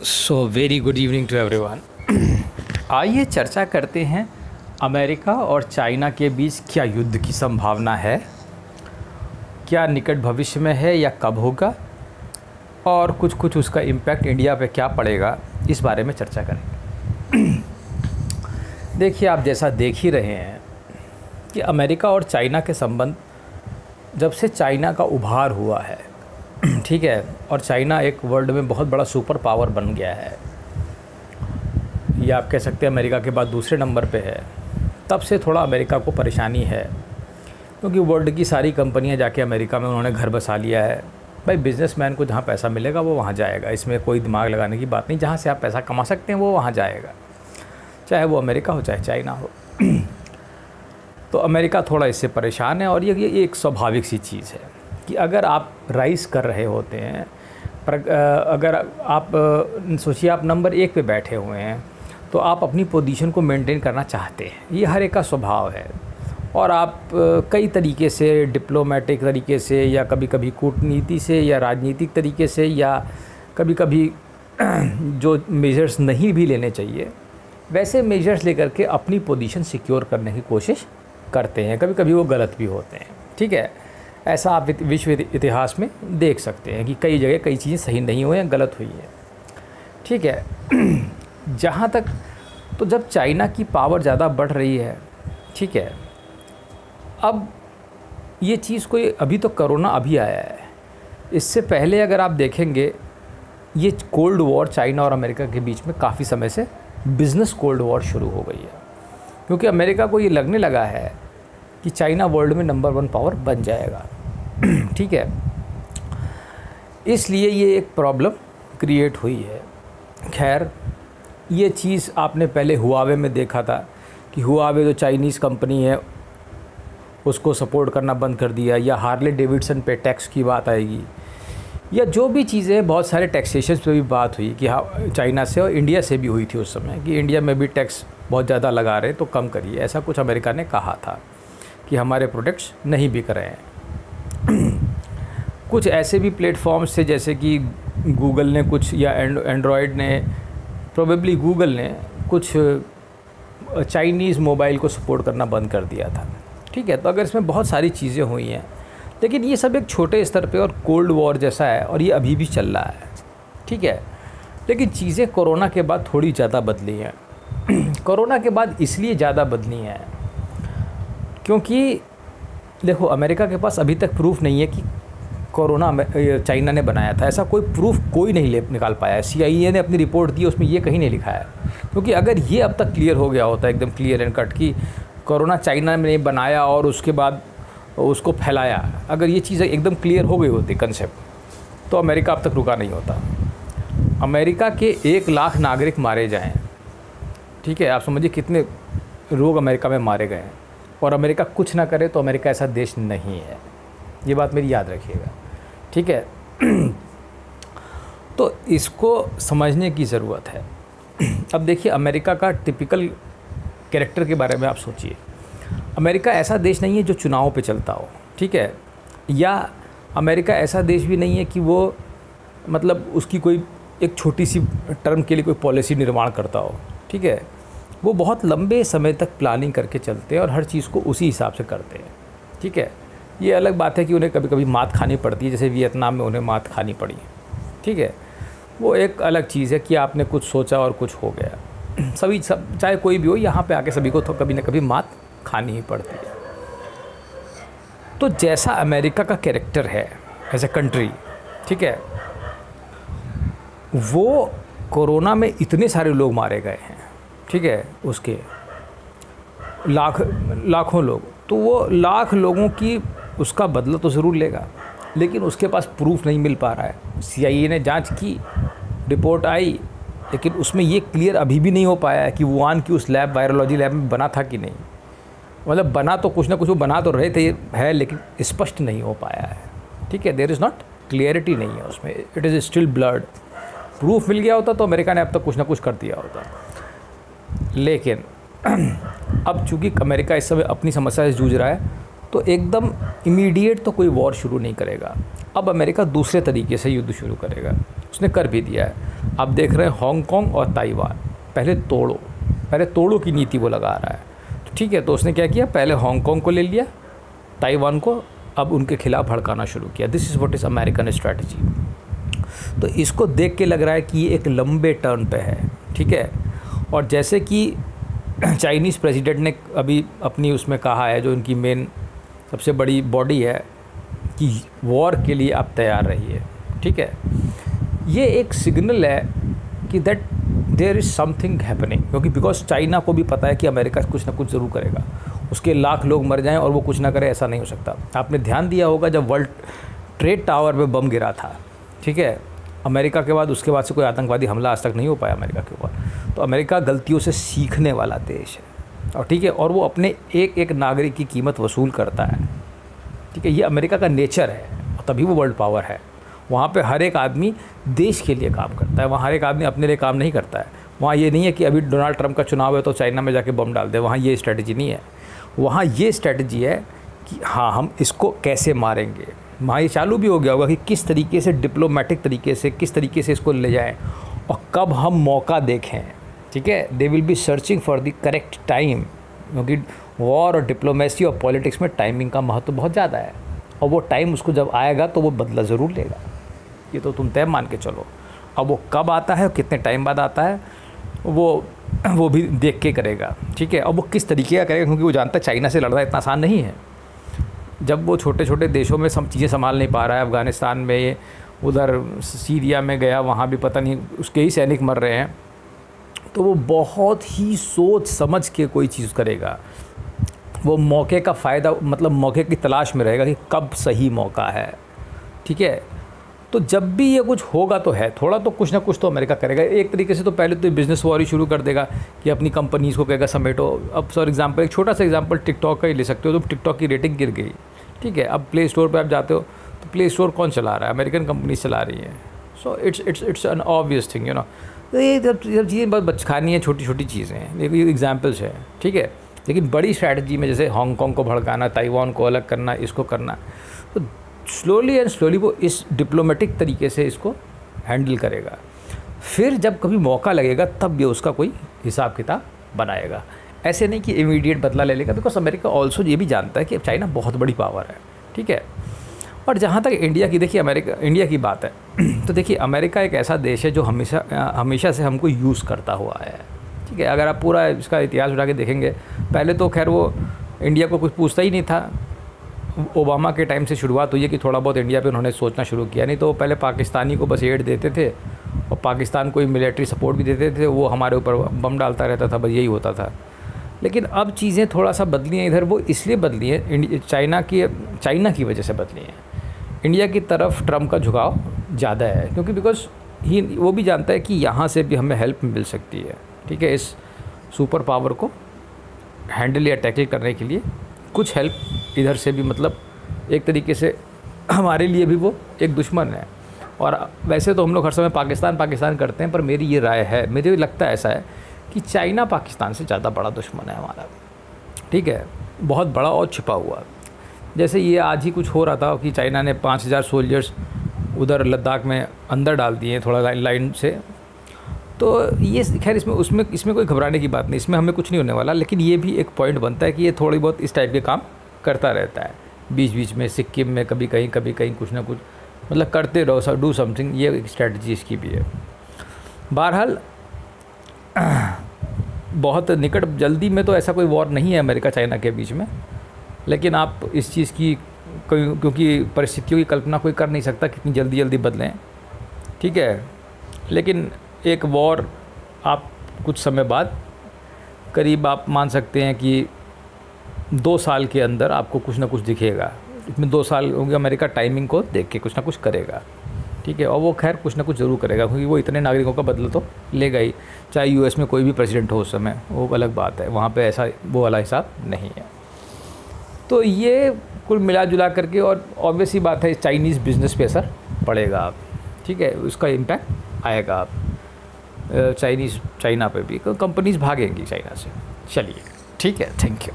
So very good evening to everyone. आइए चर्चा करते हैं अमेरिका और चाइना के बीच क्या युद्ध की संभावना है, क्या निकट भविष्य में है या कब होगा, और कुछ उसका इम्पैक्ट इंडिया पे क्या पड़ेगा, इस बारे में चर्चा करेंगे। देखिए, आप जैसा देख ही रहे हैं कि अमेरिका और चाइना के संबंध जब से चाइना का उभार हुआ है, ठीक है, और चाइना एक वर्ल्ड में बहुत बड़ा सुपर पावर बन गया है, या आप कह सकते हैं अमेरिका के बाद दूसरे नंबर पे है, तब से थोड़ा अमेरिका को परेशानी है, क्योंकि वर्ल्ड की सारी कंपनियां जाके अमेरिका में उन्होंने घर बसा लिया है। भाई, बिजनेसमैन को जहां पैसा मिलेगा वो वहां जाएगा, इसमें कोई दिमाग लगाने की बात नहीं। जहां से आप पैसा कमा सकते हैं वो वहां जाएगा, चाहे वो अमेरिका हो चाहे चाइना हो। तो अमेरिका थोड़ा इससे परेशान है, और ये एक स्वाभाविक सी चीज़ है कि अगर आप राइज़ कर रहे होते हैं, पर अगर आप सोचिए आप नंबर 1 पे बैठे हुए हैं, तो आप अपनी पोजीशन को मेंटेन करना चाहते हैं, ये हर एक का स्वभाव है। और आप कई तरीके से, डिप्लोमेटिक तरीके से, या कभी कभी कूटनीति से, या राजनीतिक तरीके से, या कभी कभी जो मेजर्स नहीं भी लेने चाहिए वैसे मेजर्स लेकर के अपनी पोजीशन सिक्योर करने की कोशिश करते हैं। कभी कभी वो गलत भी होते हैं, ठीक है। ऐसा आप विश्व इतिहास में देख सकते हैं कि कई जगह कई चीज़ें सही नहीं हुई हैं, गलत हुई है, ठीक है। जहाँ तक, तो जब चाइना की पावर ज़्यादा बढ़ रही है, ठीक है, अब ये चीज़ कोई, अभी तो कोरोना अभी आया है, इससे पहले अगर आप देखेंगे ये कोल्ड वॉर चाइना और अमेरिका के बीच में काफ़ी समय से बिज़नेस कोल्ड वॉर शुरू हो गई है, क्योंकि अमेरिका को ये लगने लगा है कि चाइना वर्ल्ड में नंबर 1 पावर बन जाएगा, ठीक है। इसलिए ये एक प्रॉब्लम क्रिएट हुई है। खैर, ये चीज़ आपने पहले हुआवे में देखा था कि हुआवे जो चाइनीज़ कंपनी है उसको सपोर्ट करना बंद कर दिया, या हार्ले डेविडसन पे टैक्स की बात आएगी, या जो भी चीज़ें, बहुत सारे टैक्सेशन पे भी बात हुई कि हाँ, चाइना से और इंडिया से भी हुई थी उस समय कि इंडिया में भी टैक्स बहुत ज़्यादा लगा रहे तो कम करिए, ऐसा कुछ अमेरिका ने कहा था कि हमारे प्रोडक्ट्स नहीं बिक रहे हैं। कुछ ऐसे भी प्लेटफॉर्म्स थे जैसे कि गूगल ने कुछ, या एंड्रॉयड ने, प्रोबेबली गूगल ने कुछ चाइनीज़ मोबाइल को सपोर्ट करना बंद कर दिया था, ठीक है। तो अगर इसमें बहुत सारी चीज़ें हुई हैं, लेकिन ये सब एक छोटे स्तर पे और कोल्ड वॉर जैसा है, और ये अभी भी चल रहा है, ठीक है। लेकिन चीज़ें कोरोना के बाद थोड़ी ज़्यादा बदली हैं। कोरोना के बाद इसलिए ज़्यादा बदली हैं क्योंकि देखो, अमेरिका के पास अभी तक प्रूफ नहीं है कि कोरोना चाइना ने बनाया था। ऐसा कोई प्रूफ कोई नहीं निकाल पाया है। CIA ने अपनी रिपोर्ट दी, उसमें ये कहीं नहीं लिखा है, क्योंकि अगर ये अब तक क्लियर हो गया होता, एकदम क्लियर एंड कट, कि कोरोना चाइना ने बनाया और उसके बाद उसको फैलाया, अगर ये चीज़ें एकदम क्लियर हो गई होती कंसेप्ट, तो अमेरिका अब तक रुका नहीं होता। अमेरिका के 1 लाख नागरिक मारे जाएं, ठीक है, आप समझिए कितने लोग अमेरिका में मारे गए हैं, और अमेरिका कुछ ना करे तो अमेरिका ऐसा देश नहीं है। ये बात मेरी याद रखिएगा, ठीक है। तो इसको समझने की ज़रूरत है। अब देखिए, अमेरिका का टिपिकल कैरेक्टर के बारे में आप सोचिए। अमेरिका ऐसा देश नहीं है जो चुनाव पे चलता हो, ठीक है, या अमेरिका ऐसा देश भी नहीं है कि वो, मतलब उसकी कोई एक छोटी सी टर्म के लिए कोई पॉलिसी निर्माण करता हो, ठीक है। वो बहुत लंबे समय तक प्लानिंग करके चलते हैं और हर चीज़ को उसी हिसाब से करते हैं, ठीक है। ये अलग बात है कि उन्हें कभी कभी मात खानी पड़ती है, जैसे वियतनाम में उन्हें मात खानी पड़ी, ठीक है। वो एक अलग चीज़ है कि आपने कुछ सोचा और कुछ हो गया। सब चाहे कोई भी हो, यहाँ पे आके सभी को तो कभी ना कभी मात खानी ही पड़ती है। तो जैसा अमेरिका का कैरेक्टर है एज ए कंट्री, ठीक है, वो कोरोना में इतने सारे लोग मारे गए हैं, ठीक है, उसके लाखों लोग, तो वो लाख लोगों की उसका बदला तो ज़रूर लेगा, लेकिन उसके पास प्रूफ नहीं मिल पा रहा है। CIA ने जांच की, रिपोर्ट आई, लेकिन उसमें ये क्लियर अभी भी नहीं हो पाया है कि वुहान की उस लैब, वायरोलॉजी लैब में बना था कि नहीं। मतलब बना तो कुछ ना कुछ वो बना तो रहे थे है, लेकिन स्पष्ट नहीं हो पाया है, ठीक है। देयर इज़ नॉट क्लियरिटी नहीं है उसमें, it is still blurred. Proof मिल गया होता तो अमेरिका ने अब तक कुछ ना कुछ कर दिया होता, लेकिन अब चूँकि अमेरिका इस समय अपनी समस्या से जूझ रहा है, तो एकदम इमीडिएट तो कोई वॉर शुरू नहीं करेगा। अब अमेरिका दूसरे तरीके से युद्ध शुरू करेगा, उसने कर भी दिया है। आप देख रहे हैं हांगकांग और ताइवान, पहले तोड़ो की नीति वो लगा रहा है। तो ठीक है, तो उसने क्या किया, पहले हांगकांग को ले लिया, ताइवान को अब उनके खिलाफ भड़काना शुरू किया। This is what is American strategy. तो इसको देख के लग रहा है कि ये एक लंबे टर्न पे है, ठीक है। और जैसे कि चाइनीज़ प्रेसिडेंट ने अभी अपनी उसमें कहा है, जो उनकी मेन सबसे बड़ी बॉडी है, कि वॉर के लिए आप तैयार रहिए, ठीक है। ये एक सिग्नल है कि that there is something happening, क्योंकि बिकॉज चाइना को भी पता है कि अमेरिका कुछ ना कुछ ज़रूर करेगा, उसके लाख लोग मर जाएं और वो कुछ ना करे, ऐसा नहीं हो सकता। आपने ध्यान दिया होगा जब वर्ल्ड ट्रेड टावर पे बम गिरा था, ठीक है, अमेरिका के बाद उसके बाद से कोई आतंकवादी हमला आज तक नहीं हो पाया अमेरिका के ऊपर। तो अमेरिका गलतियों से सीखने वाला देश है, और ठीक है, और वो अपने एक एक नागरिक की कीमत वसूल करता है, ठीक है। ये अमेरिका का नेचर है, और तभी वो वर्ल्ड पावर है। वहाँ पे हर एक आदमी देश के लिए काम करता है, वहाँ हर एक आदमी अपने लिए काम नहीं करता है। वहाँ ये नहीं है कि अभी डोनाल्ड ट्रंप का चुनाव है तो चाइना में जाके बम डाल दे, वहाँ ये स्ट्रेटजी नहीं है। वहाँ ये स्ट्रेटजी है कि हाँ, हम इसको कैसे मारेंगे। वहाँ ये चालू भी हो गया होगा कि किस तरीके से डिप्लोमेटिक तरीके से, किस तरीके से इसको ले जाएं और कब हम मौका देखें, ठीक है। They will be searching for the correct time, क्योंकि वॉर और डिप्लोमेसी और पॉलिटिक्स में टाइमिंग का महत्व बहुत ज़्यादा है, और वो टाइम उसको जब आएगा तो वो बदला ज़रूर लेगा, ये तो तुम तय मान के चलो। अब वो कब आता है और कितने टाइम बाद आता है वो भी देख के करेगा, ठीक है। और वो किस तरीके का करेगा, क्योंकि वो जानता है चाइना से लड़ना इतना आसान नहीं है। जब वो छोटे छोटे देशों में सब चीज़ें संभाल नहीं पा रहा है, अफ़गानिस्तान में, उधर सीरिया में गया, वहाँ भी पता नहीं उसके ही सैनिक मर रहे हैं, तो वो बहुत ही सोच समझ के कोई चीज़ करेगा। वो मौके का फ़ायदा, मतलब मौके की तलाश में रहेगा कि कब सही मौका है, ठीक है। तो जब भी ये कुछ होगा तो है, थोड़ा तो कुछ ना कुछ तो अमेरिका करेगा। एक तरीके से तो पहले तो बिज़नेस वॉर ही शुरू कर देगा कि अपनी कंपनीज़ को कहेगा समेटो। अब फॉर एग्जांपल, एक छोटा सा एग्जांपल टिकटॉक का ही ले सकते हो। तो टिकटॉक की रेटिंग गिर गई, ठीक है। अब प्ले स्टोर पर आप जाते हो तो प्ले स्टोर कौन चला रहा है, अमेरिकन कंपनी चला रही है। So it's an obvious thing, you know. तो ये जब चीज़ें बहुत बचकानी है, छोटी छोटी चीज़ें हैं, ये एग्जाम्पल्स हैं, ठीक है। लेकिन बड़ी स्ट्रैटेजी में जैसे हांगकांग को भड़काना, ताइवान को अलग करना, इसको करना, तो स्लोली एंड स्लोली वो इस डिप्लोमेटिक तरीके से इसको हैंडल करेगा। फिर जब कभी मौका लगेगा तब ये उसका कोई हिसाब किताब बनाएगा। ऐसे नहीं कि इमीडिएट बदला ले लेगा, बिकॉज अमेरिका ऑल्सो ये भी जानता है कि चाइना बहुत बड़ी पावर है, ठीक है। और जहाँ तक इंडिया की, देखिए इंडिया की बात है तो देखिए अमेरिका एक ऐसा देश है जो हमेशा से हमको यूज़ करता हुआ है, ठीक है। अगर आप पूरा इसका इतिहास उठा के देखेंगे, पहले तो खैर वो इंडिया को कुछ पूछता ही नहीं था। ओबामा के टाइम से शुरुआत हुई है कि थोड़ा बहुत इंडिया पे उन्होंने सोचना शुरू किया, नहीं तो पहले पाकिस्तानी को बस एड देते थे और पाकिस्तान को मिलिट्री सपोर्ट भी देते थे, वो हमारे ऊपर बम डालता रहता था, बस यही होता था। लेकिन अब चीज़ें थोड़ा सा बदली हैं इधर, वो इसलिए बदली है चाइना की वजह से बदली हैं। इंडिया की तरफ ट्रम्प का झुकाव ज़्यादा है, क्योंकि बिकॉज वो भी जानता है कि यहाँ से भी हमें हेल्प मिल सकती है, ठीक है। इस सुपर पावर को हैंडल या टैकल करने के लिए कुछ हेल्प इधर से भी, मतलब एक तरीके से हमारे लिए भी वो एक दुश्मन है। और वैसे तो हम लोग हर समय पाकिस्तान करते हैं, पर मेरी ये राय है, मुझे लगता है ऐसा है कि चाइना पाकिस्तान से ज़्यादा बड़ा दुश्मन है हमारा, ठीक है, बहुत बड़ा और छिपा हुआ। जैसे ये आज ही कुछ हो रहा था कि चाइना ने 5000 सोल्जर्स उधर लद्दाख में अंदर डाल दिए थोड़ा लाइन से, तो ये खैर इसमें कोई घबराने की बात नहीं, इसमें हमें कुछ नहीं होने वाला। लेकिन ये भी एक पॉइंट बनता है कि ये थोड़ी बहुत इस टाइप के काम करता रहता है बीच बीच में, सिक्किम में कभी कहीं कुछ ना कुछ, मतलब करते रहो, डू समथिंग, ये एक स्ट्रैटेजी इसकी भी है। बहरहाल बहुत निकट जल्दी में तो ऐसा कोई वॉर नहीं है अमेरिका चाइना के बीच में, लेकिन आप इस चीज़ की क्योंकि परिस्थितियों की कल्पना कोई कर नहीं सकता कितनी जल्दी बदलें, ठीक है। लेकिन एक वॉर आप कुछ समय बाद, करीब आप मान सकते हैं कि 2 साल के अंदर आपको कुछ ना कुछ दिखेगा। इसमें 2 साल होंगे, अमेरिका टाइमिंग को देख के कुछ ना कुछ करेगा, ठीक है। और वो खैर कुछ ना कुछ ज़रूर करेगा, क्योंकि वो इतने नागरिकों का बदला तो लेगा ही, चाहे यूएस में कोई भी प्रेसिडेंट हो उस समय, वो अलग बात है, वहाँ पे ऐसा वो वाला हिसाब नहीं है। तो ये कुल मिला जुला करके, और ऑब्वियस ही बात है चाइनीज़ बिज़नेस पे असर पड़ेगा आप, ठीक है, उसका इम्पैक्ट आएगा आप चाइना पे भी, कंपनीज भागेंगी चाइना से। चलिए ठीक है, थैंक यू।